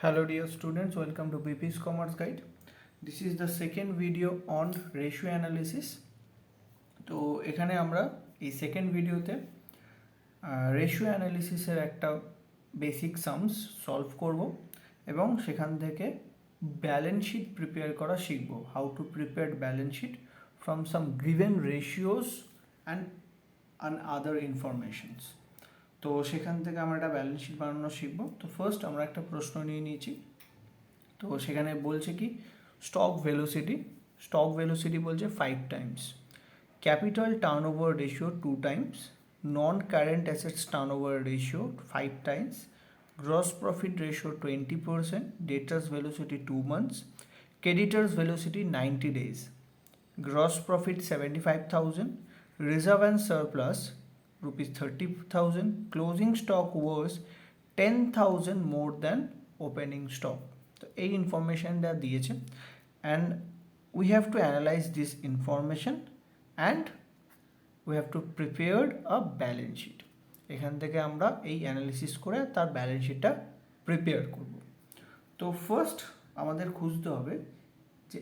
Hello dear students, welcome to BP's Commerce Guide. This is the second video on ratio analysis. তো এখানে আমরা এই second ভিডিওতে ratio অ্যানালিসিসের একটা বেসিক সামস সলভ করব এবং সেখান থেকে ব্যালেন্স শিট প্রিপেয়ার করা শিখব, how to prepare balance sheet from some given ratios and other informations. তো সেখান থেকে আমরা একটা ব্যালেন্স শিট বানানো শিখব। তো ফার্স্ট আমরা একটা প্রশ্ন নিয়ে নিয়েছি। তো সেখানে বলছে কি স্টক ভেলোসিটি বলছে 5 times, capital turnover ratio 2 times, non current assets turnover ratio 5 times, gross profit ratio 20%, debtors velocity 2 months, creditors velocity 90 days, gross profit 75,000, reserve and surplus rupees 30,000, closing stock was 10,000 more than opening stock. তো এই ইনফরমেশনটা দিয়েছে and we have to analyse this information and we have to prepare a balance sheet. এখান থেকে আমরা এই analysis করে তার ব্যালেন্স শিটটা প্রিপেয়ার করব। তো ফার্স্ট আমাদের খুঁজতে হবে যে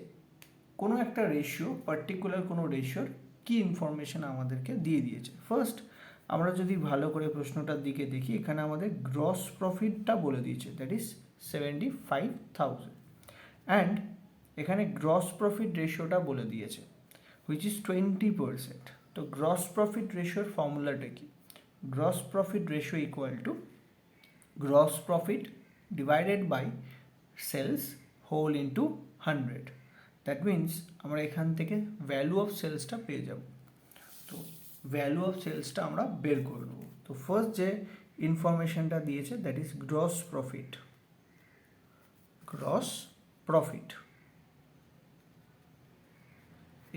কোনো একটা রেশিও, পার্টিকুলার কোনো রেশিওর কী ইনফরমেশন আমাদেরকে দিয়ে দিয়েছে। ফার্স্ট আমরা যদি ভালো করে প্রশ্নটার দিকে দেখি, এখানে আমাদের গ্রস প্রফিটটা বলে দিয়েছে, দ্যাট ইজ 75,000 অ্যান্ড এখানে গ্রস প্রফিট রেশিওটা বলে দিয়েছে হুইচ ইজ 20%। তো গ্রস প্রফিট রেশিওর ফর্মুলাটা কি? Gross profit ratio equal to gross profit divided by sales whole into 100। That means আমরা এখান থেকে ভ্যালু অফ সেলসটা পেয়ে যাব। তো ভ্যালু অফ সেলসটা আমরা বের করে নেব। তো ফার্স্ট যে ইনফরমেশনটা দিয়েছে that is gross profit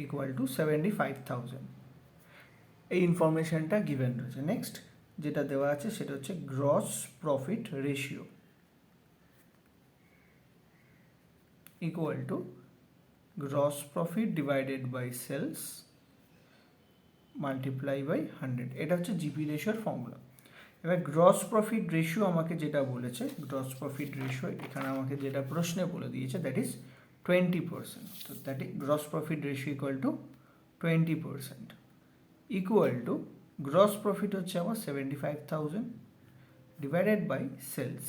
equal to 75,000, এই ইনফরমেশনটা গিভেন রয়েছে। নেক্সট যেটা দেওয়া আছে সেটা হচ্ছে gross profit ratio equal to gross profit divided by sales multiply by 100। এটা হচ্ছে জিপি রেশিওর ফর্মুলা। এবার গ্রস প্রফিট রেশিও আমাকে যেটা বলেছে, গ্রস প্রফিট রেশিও এখানে আমাকে যেটা প্রশ্নে বলে দিয়েছে দ্যাট ইজ 20%। তো that is gross profit ratio equal two 20% equal to gross profit হচ্ছে আমার 75,000 ডিভাইডেড বাই সেলস।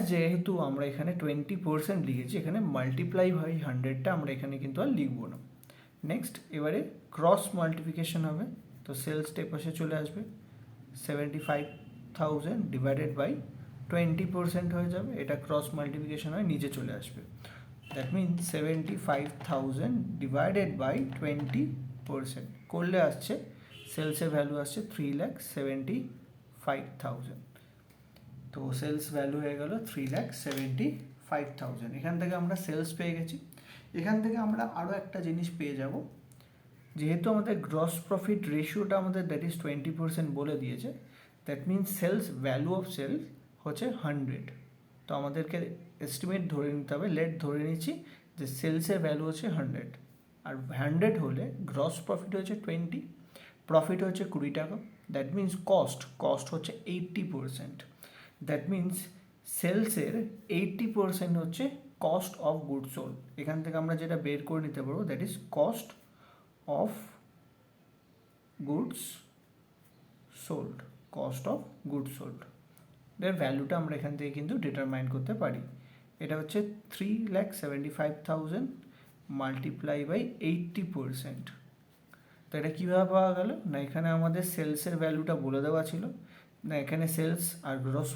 যেহেতু আমরা এখানে 20% লিখেছি, এখানে মাল্টিপ্লাই বাই 100টা আমরা এখানে কিন্তু আর লিখবো না। নেক্সট এবারে ক্রস মাল্টিপ্লিকেশন হবে, তো সেলসটা পাশে চলে আসবে, 75,000 ডিভাইডেড বাই 20% হয়ে যাবে, এটা ক্রস মাল্টিপ্লিকেশন হয়ে নিচে চলে আসবে। দ্যাট মিনস 75,000 ডিভাইডেড বাই 20% করলে আসছে সেলসের ভ্যালু আসছে 3,75,000। তো সেলস ভ্যালু হয়ে গেল 3,75,000। এখান থেকে আমরা সেলস পেয়ে গেছি। এখান থেকে আমরা আরও একটা জিনিস পেয়ে যাব, যেহেতু আমাদের গ্রস প্রফিট রেশিওটা আমাদের দ্যাট ইজ 20% বলে দিয়েছে, that means sales value of sales হচ্ছে 100। তো আমাদেরকে এস্টিমেট ধরে নিতে হবে, ধরে নিচ্ছি যে সেলসের ভ্যালু হচ্ছে 100 আর 100 হলে গ্রস প্রফিট হচ্ছে 20, প্রফিট হচ্ছে 20 টাকা। দ্যাট মিনস কস্ট হচ্ছে 80%। দ্যাট মিনস সেলসের 80% হচ্ছে কস্ট অফ গুডস সোল্ড। এখান থেকে আমরা যেটা বের করে নিতে পারবো that is cost of goods sold, এর ভ্যালুটা আমরা এখান থেকে কিন্তু ডিটারমাইন করতে পারি। এটা হচ্ছে 3,75,000 মাল্টিপ্লাই বাই 80%। তো এটা কীভাবে পাওয়া গেল না, এখানে আমাদের সেলসের ভ্যালুটা বলে দেওয়া ছিল না, এখানে সেলস আর গ্রস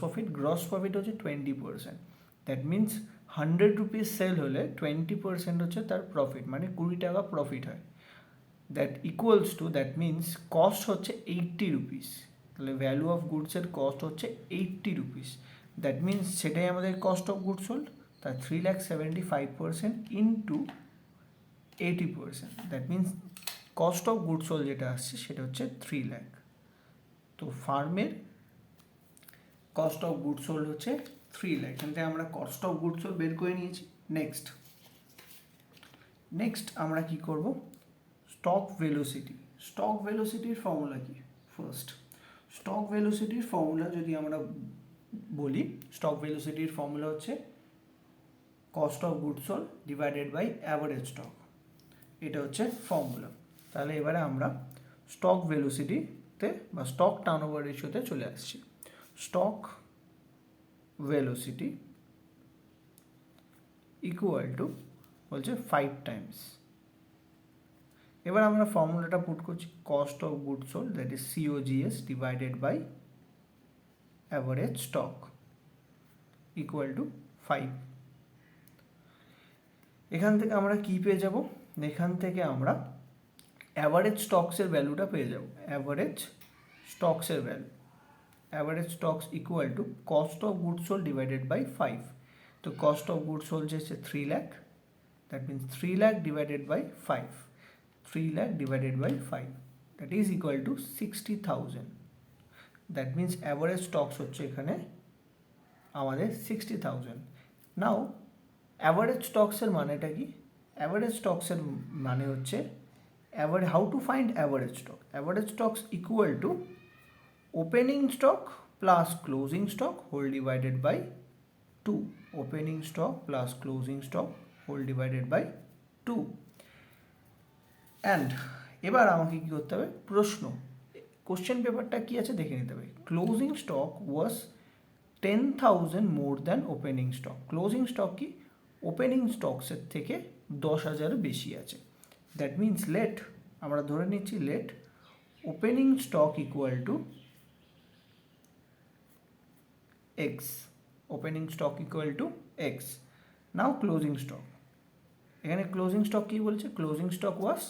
প্রফিট হচ্ছে 20%। দ্যাট মিনস 100 রুপিস সেল হলে 20% হচ্ছে তার প্রফিট, মানে 20 টাকা প্রফিট হয়। That equals to, that means cost হচ্ছে 80 রুপিস, তাহলে ভ্যালু অফ গুডসের কস্ট হচ্ছে 80 রুপিস। দ্যাট মিনস সেটাই আমাদের কস্ট অফ গুডস সোল্ড, তার 3,75,000 into 80%। That means cost of goods sold যেটা আসছে সেটা হচ্ছে 3 লাখ। তো ফার্মের কস্ট অফ গুডস সোল্ড হচ্ছে 3 লাখ। এখান থেকে আমরা কস্ট অফ গুডস সোল্ড বের করে নিয়েছি। নেক্সট আমরা কি করব, স্টক ভেলোসিটির ফর্মুলা কি? ফার্স্ট স্টক ভেলোসিটির ফর্মুলা যদি আমরা বলি, স্টক ভেলোসিটির ফর্মুলা হচ্ছে cost of goods sold divided by average stock, এটা হচ্ছে ফর্মুলা। তাহলে এবারে আমরা স্টক ভেলোসিটিতে বা স্টক টার্নওভার রেশিওতে চলে আসছি। স্টক ভেলোসিটি ইকুয়াল টু বলছে 5 টাইমস। এবার আমরা ফর্মুলাটা পুট করছি, cost of goods sold that is COGS divided by average stock equal to 5। এখান থেকে আমরা কি পেয়ে যাব, এখান থেকে আমরা অ্যাভারেজ স্টকসের ভ্যালুটা পেয়ে যাব। অ্যাভারেজ স্টকসের value, average stocks equal to cost of goods sold divided by 5। তো কস্ট অফ গুডস সোল্ড হচ্ছে 3 lakh, that means 3 lakh divided by 5, 3 lakh divided by 5 that is equal to 60,000। That means average stocks হচ্ছে এখানে আমাদের 60,000। নাও average স্টকসের মানেটা কি? Average স্টকসের মানে হচ্ছে how to find average stock. Average stocks equal to opening stock plus closing stock whole divided by 2, opening stock plus closing stock whole divided by 2। And এবার আমাকে কী করতে হবে, প্রশ্ন কোশ্চেন পেপারটা কী আছে দেখে নিতে হবে। Closing stock was 10,000 more than opening stock. Closing stock কি ওপেনিং স্টকসের থেকে 10,000 বেশি আছে। দ্যাট মিনস লেট, আমরা ধরে নিচ্ছি let opening stock equal to X, opening stock equal to X. Now closing stock, এখানে ক্লোজিং স্টক কী বলছে, closing stock was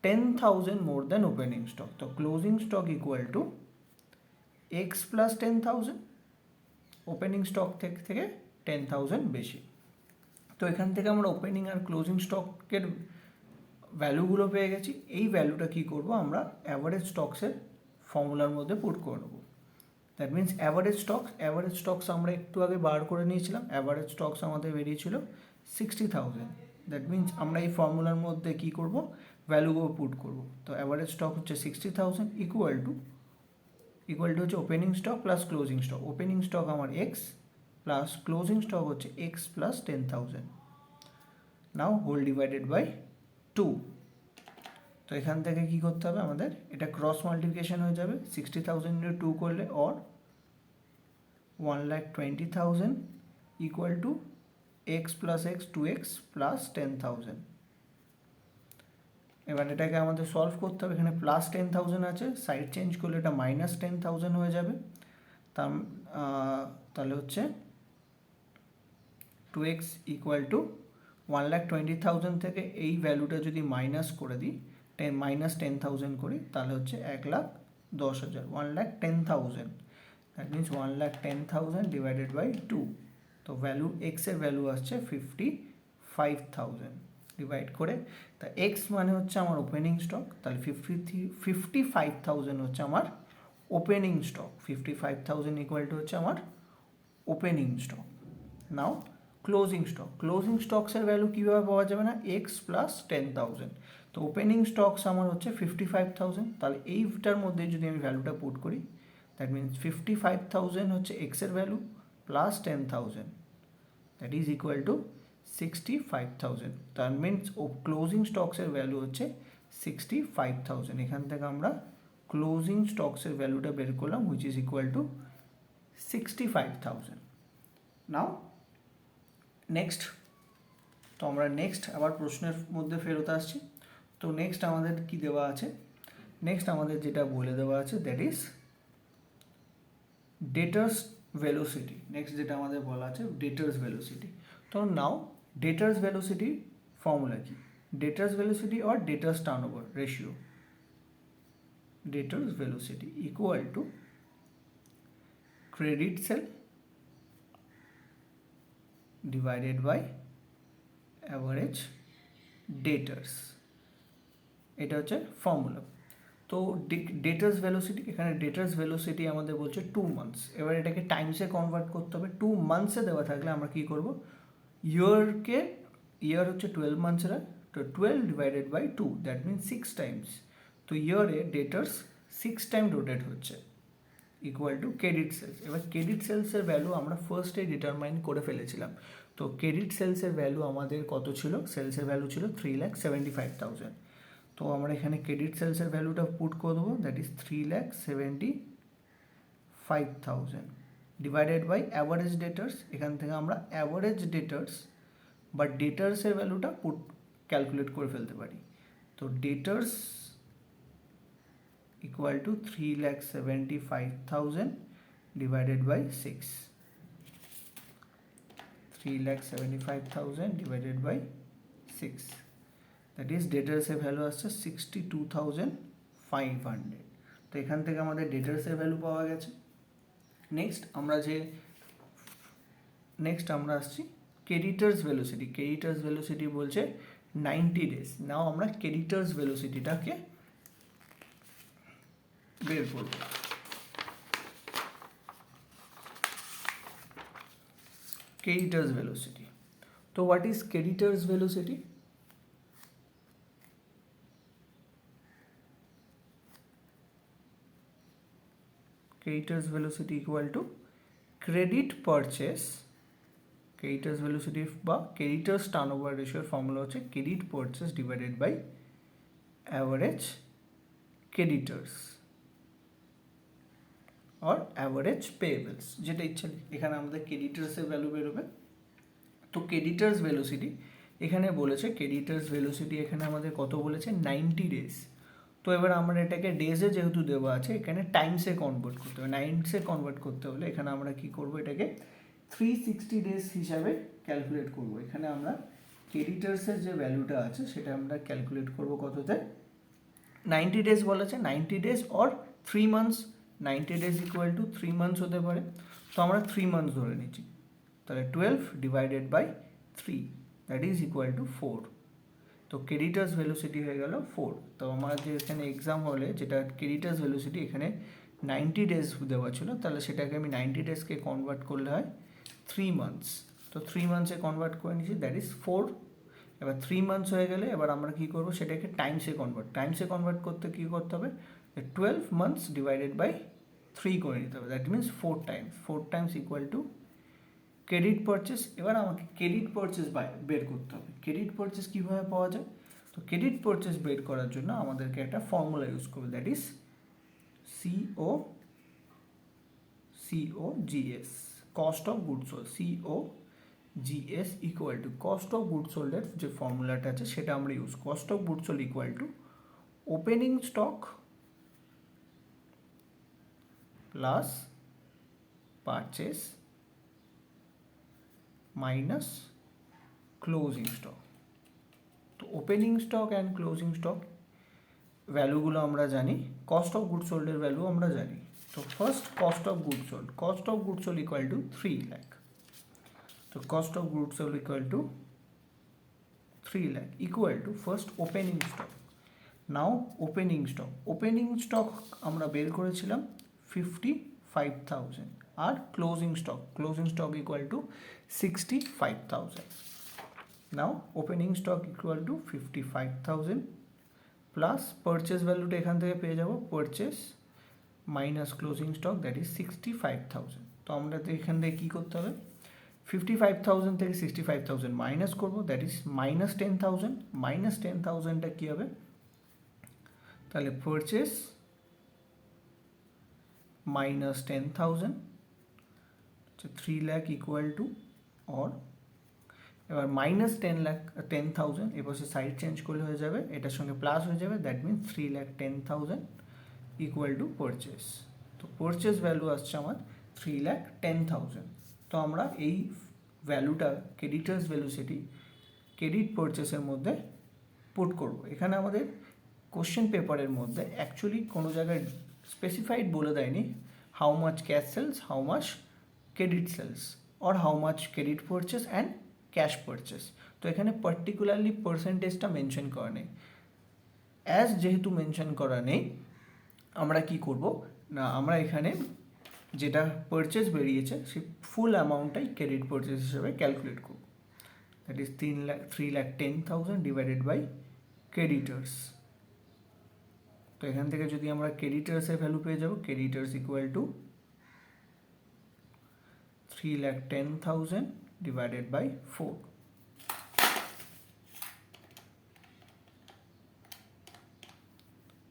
10,000 more than opening stock. তো closing stock equal to X plus 10,000, opening stock থেকে 10,000 বেশি। তো এখান থেকে আমরা ওপেনিং আর ক্লোজিং স্টকের ভ্যালুগুলো পেয়ে গেছি। এই ভ্যালুটা কী করব, আমরা অ্যাভারেজ স্টকসের ফর্মুলার মধ্যে পুট করে নেবো। দ্যাট মিনস অ্যাভারেজ স্টকস আমরা একটু আগে বার করে নিয়েছিলাম। অ্যাভারেজ স্টকস আমাদের বেরিয়েছিল 60,000। দ্যাট মিনস আমরা এই ফর্মুলার মধ্যে কী করব, ভ্যালুগুলো পুট করব। তো অ্যাভারেজ স্টক হচ্ছে 60,000 ইকুয়াল টু হচ্ছে opening stock plus closing stock. Opening stock আমার এক্স প্লাস ক্লোজিং স্টক হচ্ছে X plus 10,000, now whole divided by 2। তো এখান থেকে কী করতে হবে আমাদের, এটা ক্রস মাল্টিপ্লিকেশন হয়ে যাবে, 60,000 2 করলে or 1,20,000 equal to X plus x 2x plus 10,000। এবার এটাকে আমাদের সলভ করতে হবে। এখানে প্লাস 10,000 আছে, সাইড চেঞ্জ করলে এটা মাইনাস 10,000 হয়ে যাবে। তাহলে হচ্ছে 2x ইকুয়াল টু 1,20,000 থেকে এই ভ্যালুটা যদি মাইনাস করে দিই, -10,000 করি, তাহলে হচ্ছে 1,10,000, 1,10,000। That means 1,10,000 divided by 2। তো ভ্যালু এক্সের ভ্যালু আসছে 55,000 ডিভাইড করে। তা এক্স মানে হচ্ছে আমার ওপেনিং স্টক, তাহলে 55,000 হচ্ছে আমার ওপেনিং স্টক। 55,000 ইকুয়াল টু হচ্ছে আমার ওপেনিং স্টক। নাও ক্লোজিং স্টকসের ভ্যালু কীভাবে পাওয়া যাবে না, এক্স প্লাস 10,000। তো ওপেনিং স্টকস আমার হচ্ছে 55,000, তাহলে এইটার মধ্যে যদি আমি ভ্যালুটা পুট করি, দ্যাট মিনস 55,000 হচ্ছে এক্সের value plus 10,000, that is equal to 65,000। তার মিনস ক্লোজিং স্টকসের ভ্যালু হচ্ছে 65,000। এখান থেকে আমরা ক্লোজিং স্টকসের ভ্যালুটা বের করলাম, which is equal to 65,000। Now next, তো আমরা নেক্সট আবার প্রশ্নের মধ্যে ফেরত আসছি। তো নেক্সট আমাদের কি দেওয়া আছে, নেক্সট আমাদের যেটা বলে দেওয়া আছে দ্যাট ইজ ডেটার্স ভেলোসিটি। নেক্সট যেটা আমাদের বলা আছে ডেটার্স ভেলোসিটি। তো নাও ডেটার্স ভেলোসিটি ফর্মুলা কি, debtors velocity or debtors turnover ratio, debtors velocity equal to credit sale divided by average debtors, এটা হচ্ছে ফর্মুলা। তো ডেটার্স ভেলোসিটি, এখানে ডেটার্স ভেলোসিটি আমাদের বলছে 2 months। এবার এটাকে টাইমসে কনভার্ট করতে হবে। 2 monthsে দেওয়া থাকলে আমরা কী করব, ইয়ার হচ্ছে 12 months, তো 12 divided by 2 that means 6 times. তো ইয়ারে ডেটার্স 6 টাইম রোটেট হচ্ছে, ইকুয়াল টু ক্রেডিট সেলস। এবার ক্রেডিট সেলসের ভ্যালু আমরা ফার্স্টে ডিটারমাইন করে ফেলেছিলাম। তো ক্রেডিট সেলসের ভ্যালু আমাদের কত ছিল? সেলসের ভ্যালু ছিল 3,75,000। তো আমরা এখানে ক্রেডিট সেলসের ভ্যালুটা পুট করে দেবো, that is 3,75,000 divided by average debtors. এখান থেকে আমরা অ্যাভারেজ ডেটার্স বা ডেটার্সের ভ্যালুটা ক্যালকুলেট করে ফেলতে পারি। তো ডেটার্স equal to 3,75,000 divided by 6. 3,75,000 divided by 6. That is debtors এর ভ্যালু আসছে 62,500। তো এখান থেকে আমাদের ডেটার্স এর ভ্যালু পাওয়া গেছে। নেক্সট আমরা আসছি ক্রেডিটার্স ভেলোসিটি। ক্রেডিটার্স ভেলোসিটি বলছে 90 ডেজ। নাও আমরা ক্রেডিটার্স ভেলোসিটিটাকে বের করব। Creditors velocity. So what is creditors velocity? Creditors velocity equal to credit purchase. Creditors velocity বা creditors turnover ratio formula হচ্ছে credit purchase divided by average creditors or average payables, যেটা ইচ্ছা। এখানে আমাদের ক্রেডিটার্সের ভ্যালু বেরোবে। তো ক্রেডিটার্স ভেলোসিটি এখানে বলেছে, ক্রেডিটার্স ভেলোসিটি এখানে আমাদের কত বলেছে? 90 ডেজ। তো এবার আমরা এটাকে ডেজে যেহেতু দেওয়া আছে, এখানে টাইমসে কনভার্ট করতে হবে। টাইমসে কনভার্ট করতে হলে এখানে আমরা কি করব? এটাকে 360 ডেজ হিসাবে ক্যালকুলেট করব। এখানে আমরা ক্রেডিটার্সের যে ভ্যালুটা আছে সেটা আমরা ক্যালকুলেট করব কততে? 90 ডেজ বলেছে। 90 days or 3 months. 90 days equal to 3 months হতে পারে। তো আমরা 3 মান্থস ধরে নিচ্ছি। তাহলে 12 divided by 3 that is equal to 4। তো ক্রেডিটার্স ভেলোসিটি হয়ে গেল 4। তো আমাদের এখানে এক্সাম হলে যেটা ক্রেডিটার্স ভেলোসিটি এখানে 90 ডেজ দেওয়া ছিল, তাহলে সেটাকে আমি 90 ডেজকে কনভার্ট করলে হয় 3 মান্থস। তো 3 মান্থসে কনভার্ট করে নিচ্ছি, দ্যাট ইজ 4। এবার 3 মান্থস হয়ে গেলে এবার আমরা কী করবো? সেটাকে টাইমসে কনভার্ট করতে কী করতে হবে? 12 মান্থস ডিভাইডেড বাই 3 করে নিতে হবে, that means 4 Times equal to credit purchase. এবার আমাকে ক্রেডিট পারচেস বের করতে হবে। ক্রেডিট পারচেস কীভাবে পাওয়া যায়? তো ক্রেডিট পারচেস বের করার জন্য আমাদেরকে একটা ফর্মুলা ইউজ করবে, that is COGS, cost of goods sold. COGS equal to cost of goods সোল্ডের যে ফর্মুলাটা আছে সেটা আমরা use. Cost of goods sold equal to opening stock plus purchase minus closing stock. তো opening stock and closing stock ভ্যালুগুলো আমরা জানি, কস্ট অফ গুডস সোল্ডের ভ্যালু আমরা জানি। তো first cost of goods sold equal to 3 lakh. তো cost of goods sold equal to 3 lakh equal to first opening stock. Now opening stock আমরা বের করেছিলাম 55,000 আর closing stock equal to 65,000। Now opening stock equal to 55,000 plus purchase ভ্যালুটা এখান থেকে পেয়ে যাব, purchase minus closing stock that is 65,000। তো আমরা তো এখান থেকে কী করতে হবে? 55,000 থেকে 65,000 মাইনাস করবো, দ্যাট ইজ মাইনাস 10,000। মাইনাস 10,000টা কী হবে? তাহলে purchase minus 10,000 3 lakh equal two or এবার মাইনাস 10,000 এবার সাইড চেঞ্জ করলে হয়ে যাবে, এটার সঙ্গে প্লাস হয়ে যাবে, that means 3,10,000 equal to purchase. তো পারচেস ভ্যালু আসছে আমার 3,10,000। তো আমরা এই ভ্যালুটা ক্রেডিটার্স ভেলোসিটি ক্রেডিট পারচেসের মধ্যে পুট করব। এখানে আমাদের কোশ্চেন পেপারের মধ্যে অ্যাকচুয়ালি কোনো জায়গায় স্পেসিফাইড বলে দেয়নি how much cash sales, how much credit sales or how much credit purchase and cash purchase. তো এখানে পার্টিকুলারলি পার্সেন্টেজটা মেনশন করা নেই। যেহেতু মেনশন করা নেই, আমরা কি করব না, আমরা এখানে যেটা পারচেস বেরিয়েছে সেই ফুল অ্যামাউন্টটাই ক্রেডিট পারচেস হিসেবে ক্যালকুলেট করব, that is 3,10,000 divided by creditors. তো এখান থেকে যদি আমরা ক্রেডিটার্সের ভ্যালু পেয়ে যাব, creditors equal to 3,10,000 divided by 4.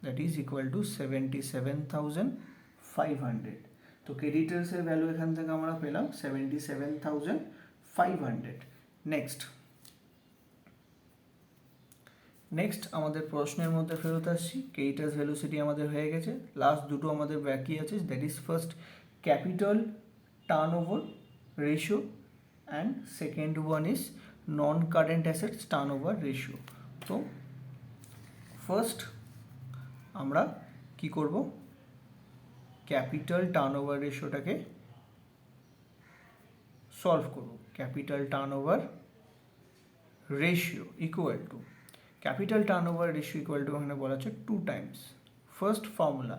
That is equal to 77,500. তো ক্রেডিটার্সের ভ্যালু এখান থেকে আমরা পেলাম 77,500. নেক্সট আমাদের প্রশ্নের মধ্যে ফেরত আসছি। ক্রেডিটার্স ভেলোসিটি আমাদের হয়ে গেছে, লাস্ট দুটো আমাদের বাকি আছে, that is first capital turnover ratio and second one is non current assets turnover ratio. তো ফার্স্ট আমরা কি করব, ক্যাপিটাল টার্নওভার রেশিওটাকে সলভ করব। Capital turnover ratio equal two, capital turnover ratio equal two এখানে বলা আছে 2 Times. First formula,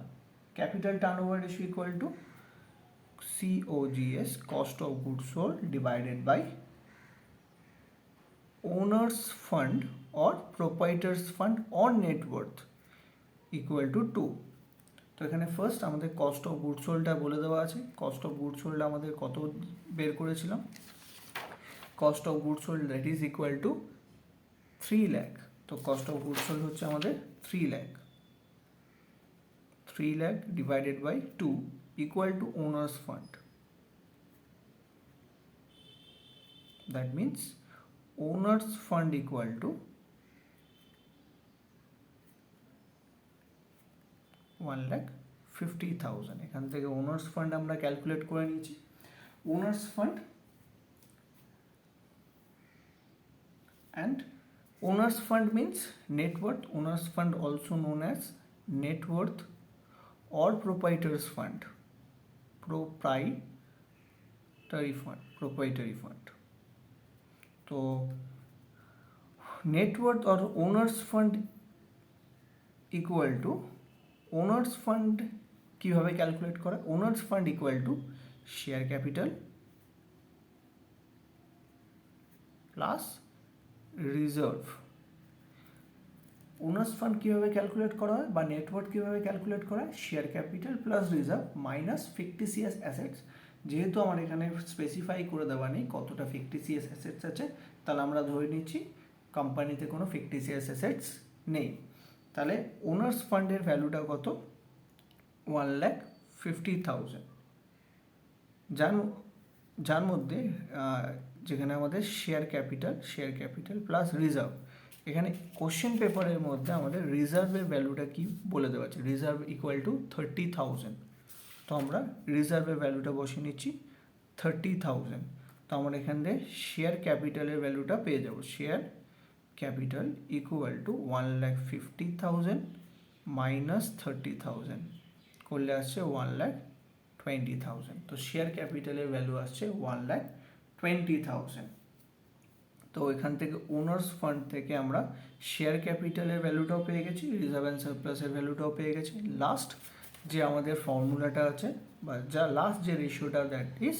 capital turnover ratio equal two COGS, cost of goods sold, divided by owner's fund or proprietor's fund or net worth equal to 2. তো এখানে first আমাদের cost of goods সোল্ডটা বলে দেওয়া আছে। Cost of goods sold আমাদের কত বের করেছিলাম, cost of goods sold that is equal to 3 lakh. তো কস্ট অফ গুডস সোল্ড হচ্ছে আমাদের 3 lakh, 3 lakh divided by 2 equal to owner's fund. That means owner's fund equal to 1,50,000. এখান থেকে ওনার্স ফান্ড আমরা ক্যালকুলেট করে নিয়েছি। Owners fund and owners fund means net worth. Owners fund also known as net worth or proprietor's fund. Proprietary fund. तो net worth or owners fund equal to, owners fund কিভাবে calculate করা, owners fund equal to share capital plus reserve. Owners fund কীভাবে calculate করা হয় বা net worth কীভাবে calculate করা হয়, share capital plus reserve minus fictitious assets. যেহেতু আমার এখানে স্পেসিফাই করে দেওয়া নেই কতটা ফিকটিসিয়াস অ্যাসেটস আছে, তাহলে আমরা ধরে নিচ্ছি কোম্পানিতে কোনো ফিকটিসিয়াস অ্যাসেটস নেই। তাহলে ওনার্স ফান্ডের ভ্যালুটা কত, 1,50,000, যার মধ্যে যেখানে আমাদের শেয়ার ক্যাপিটাল প্লাস রিজার্ভ, এখানে কোশ্চেন পেপারের মধ্যে আমাদের রিজার্ভের ভ্যালুটা কি বলে দেওয়া আছে, রিজার্ভ ইকুয়াল টু 30,000। তো আমরা রিজার্ভের ভ্যালুটা বসিয়ে নিচ্ছি 30,000। তো আমরা এখান থেকে শেয়ার ক্যাপিটালের ভ্যালুটা পেয়ে যাব, share capital equal to 1,50,000 minus 30,000 করলে আসছে 1,20,000। তো শেয়ার ক্যাপিটালের ভ্যালু আসছে 1,20,000। তো এখান থেকে ওনার্স ফান্ড থেকে আমরা শেয়ার ক্যাপিটালের ভ্যালুটাও পেয়ে গেছি, রিজার্ভ অ্যান্ড সারপ্লাসের ভ্যালুটাও পেয়ে গেছি। লাস্ট যে আমাদের ফর্মুলাটা আছে বা লাস্ট যে রেশিওটা, that is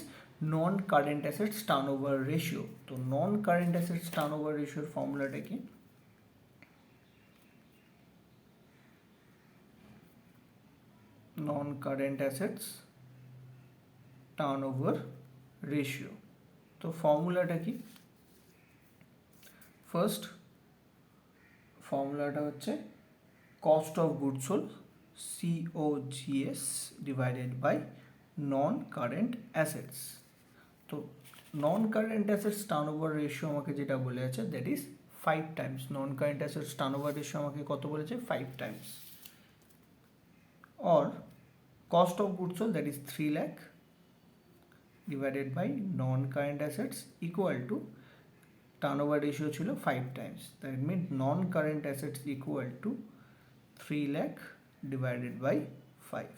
non current assets turnover ratio. তো নন কারেন্ট অ্যাসেটস টার্নওভার রেশিওর ফর্মুলাটা কি, non current assets turnover ratio. তো ফর্মুলাটা কি, ফার্স্ট ফর্মুলাটা হচ্ছে cost of goods sold COGS divided by non current assets. তো non current assets turnover ratio আমাকে যেটা বলে আছে that is 5 times. Non current assets turnover ratio আমাকে কত বলেছে, 5 times. or cost of goods sold that is 3 lakh divided by non-current assets equal to turnover ratio ছিল 5 times, that means non-current assets equal to 3 lakh divided by 5,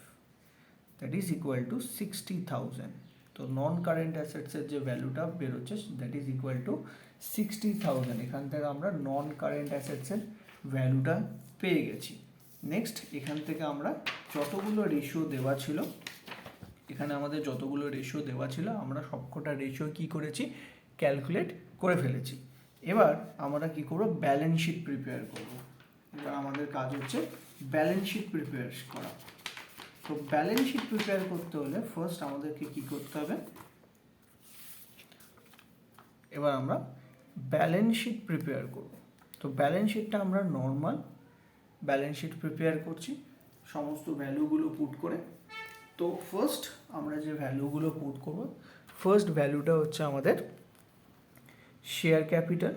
that is equal to 60,000. তো non current অ্যাসেটসের যে ভ্যালুটা বেরোচ্ছে that is equal to 60,000। এখান থেকে আমরা নন current অ্যাসেটসের ভ্যালুটা পেয়ে গেছি। নেক্সট এখান থেকে আমরা যতগুলো রেশিও দেওয়া ছিল, এখানে আমাদের যতগুলো রেশিও দেওয়া ছিল আমরা সবকটা রেশিও কী করেছি, ক্যালকুলেট করে ফেলেছি। এবার আমরা কী করবো, ব্যালেন্স শিট প্রিপেয়ার করব। এবার আমাদের কাজ হচ্ছে ব্যালেন্স শিট প্রিপেয়ার করা। তো ব্যালেন্স শিট প্রিপেয়ার করতে হলে ফার্স্ট আমাদেরকে কী করতে হবে, এবার আমরা ব্যালেন্স শিট প্রিপেয়ার করব। তো ব্যালেন্স শিটটা আমরা নর্মাল ব্যালেন্স শিট প্রিপেয়ার করছি সমস্ত ভ্যালুগুলো পুট করে। তো ফার্স্ট আমরা যে ভ্যালুগুলো পুট করব, ফার্স্ট ভ্যালুটা হচ্ছে আমাদের শেয়ার ক্যাপিটাল।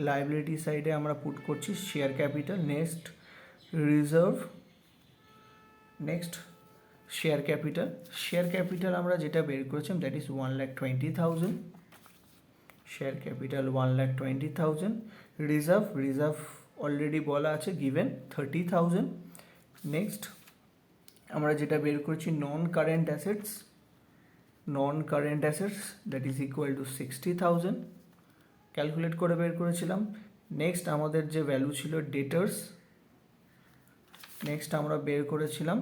লাইবিলিটি সাইডে আমরা পুট করছি share capital, next reserve, next share capital. Share capital আমরা যেটা বের করেছিলাম that is 1,20,000, share capital 1,20,000। Reserve already বলা আছে গিভেন 30,000। নেক্সট আমরা যেটা বের করেছি নন current assets that is equal to 60,000 calculate করে বের করেছিলাম। নেক্সট আমাদের যে ভ্যালু ছিল ডেটার্স, নেক্সট আমরা বের করেছিলাম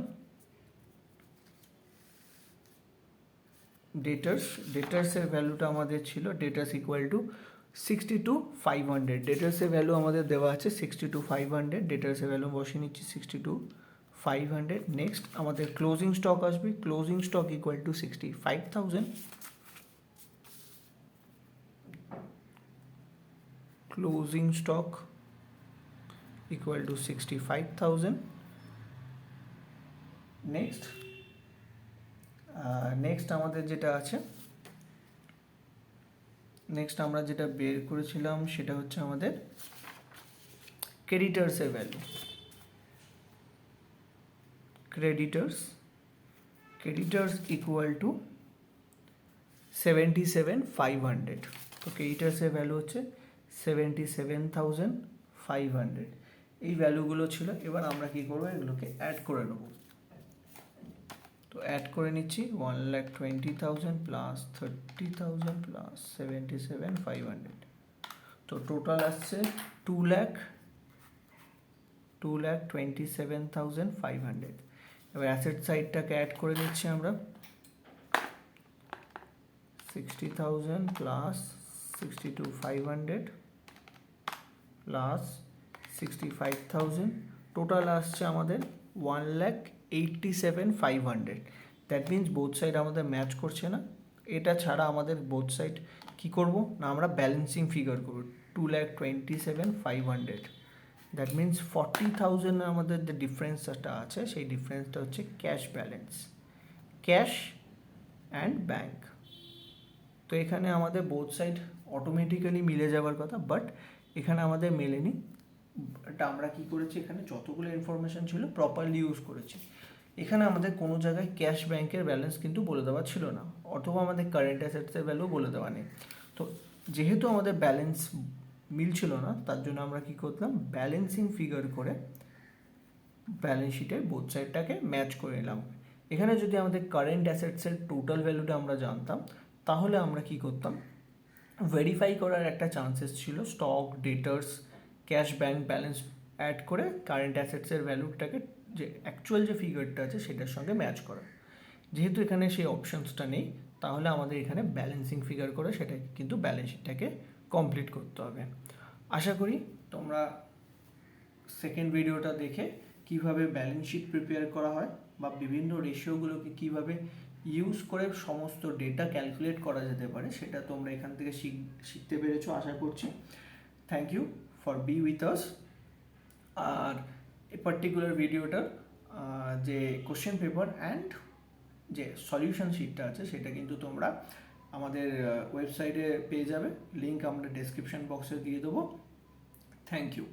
ডেটার্সের ভ্যালুটা আমাদের ছিল ডেটার্স ইকুয়াল টু 62,500। ডেটার্সের ভ্যালু আমাদের দেওয়া আছে 62,500, ডেটার্সের ভ্যালু বসিয়ে নিচ্ছি 62,500। নেক্সট আমাদের ক্লোজিং স্টক আসবে, closing stock equal to 65,000, closing stock equal to 65,000। Next আমাদের যেটা আছে, নেক্সট আমরা যেটা বের করেছিলাম সেটা হচ্ছে আমাদের ক্রেডিটার্সের ভ্যালু। Creditors equal two 77,500। তো ক্রেডিটার্সের ভ্যালু হচ্ছে 77,500। এই ভ্যালুগুলো ছিল। এবার আমরা কি করবো, এগুলোকে অ্যাড করে নেব। তো অ্যাড করে নিচ্ছি 1,20,000 প্লাস 30,000 প্লাস 77,500। তো টোটাল আসছে 2,27,500। এবার অ্যাসেট সাইডটাকে অ্যাড করে নিচ্ছি আমরা 60,000 প্লাস 62,500 প্লাস 65,000। টোটাল আসছে আমাদের 1,87,500। দ্যাট মিনস বোথ সাইড আমাদের ম্যাচ করছে না। এটা ছাড়া আমাদের বোথ সাইড কী করব না, আমরা ব্যালেন্সিং ফিগার করব 2,27,500। দ্যাট মিনস 40,000 আমাদের যে ডিফারেন্সটা আছে সেই ডিফারেন্সটা হচ্ছে cash balance, cash and bank. তো এখানে আমাদের বোথ সাইড অটোমেটিক্যালি মিলে যাওয়ার কথা, বাট এখানে আমাদের মেলেনি। এটা আমরা কী করেছি, এখানে যতগুলো ইনফরমেশান ছিল প্রপারলি ইউজ করেছি। এখানে আমাদের কোনো জায়গায় ক্যাশ ব্যাংকের ব্যালেন্স কিন্তু বলে দেওয়া ছিল না, অথবা আমাদের কারেন্ট অ্যাসেটসের ভ্যালু বলে দেওয়া নেই। তো যেহেতু আমাদের ব্যালেন্স মিলছিল না, তার জন্য আমরা কী করলাম, ব্যালেন্সিং ফিগার করে ব্যালেন্স শিটের বোথ সাইডটাকে ম্যাচ করে নিলাম। এখানে যদি আমাদের কারেন্ট অ্যাসেটসের টোটাল ভ্যালুটা আমরা জানতাম, তাহলে আমরা কী করতাম, ভেরিফাই করার একটা চান্সেস ছিল stock, debtors, cash, bank balance add করে কারেন্ট অ্যাসেটসের ভ্যালুটাকে যে অ্যাকচুয়াল যে ফিগারটা আছে সেটার সঙ্গে ম্যাচ করা। যেহেতু এখানে সেই অপশানসটা নেই, তাহলে আমাদের এখানে ব্যালেন্সিং ফিগার করে সেটাকে কিন্তু ব্যালেন্স শিটটাকে কমপ্লিট করতে হবে। আশা করি তোমরা সেকেন্ড ভিডিওটা দেখে কিভাবে ব্যালেন্স শিট প্রিপেয়ার করা হয় বা বিভিন্ন রেশিওগুলোকে কিভাবে ইউজ করে সমস্ত ডেটা ক্যালকুলেট করা যেতে পারে সেটা তোমরা এখান থেকে শিখতে পেরেছো আশা করছি। Thank you for be with us. আর এই পার্টিকুলার ভিডিওটার যে কোশ্চেন পেপার অ্যান্ড যে সলিউশন শিটটা আছে সেটা কিন্তু তোমরা আমাদের ওয়েবসাইটে পেয়ে যাবে, লিঙ্ক আমরা ডেসক্রিপশন বক্সে দিয়ে দেবো। Thank you.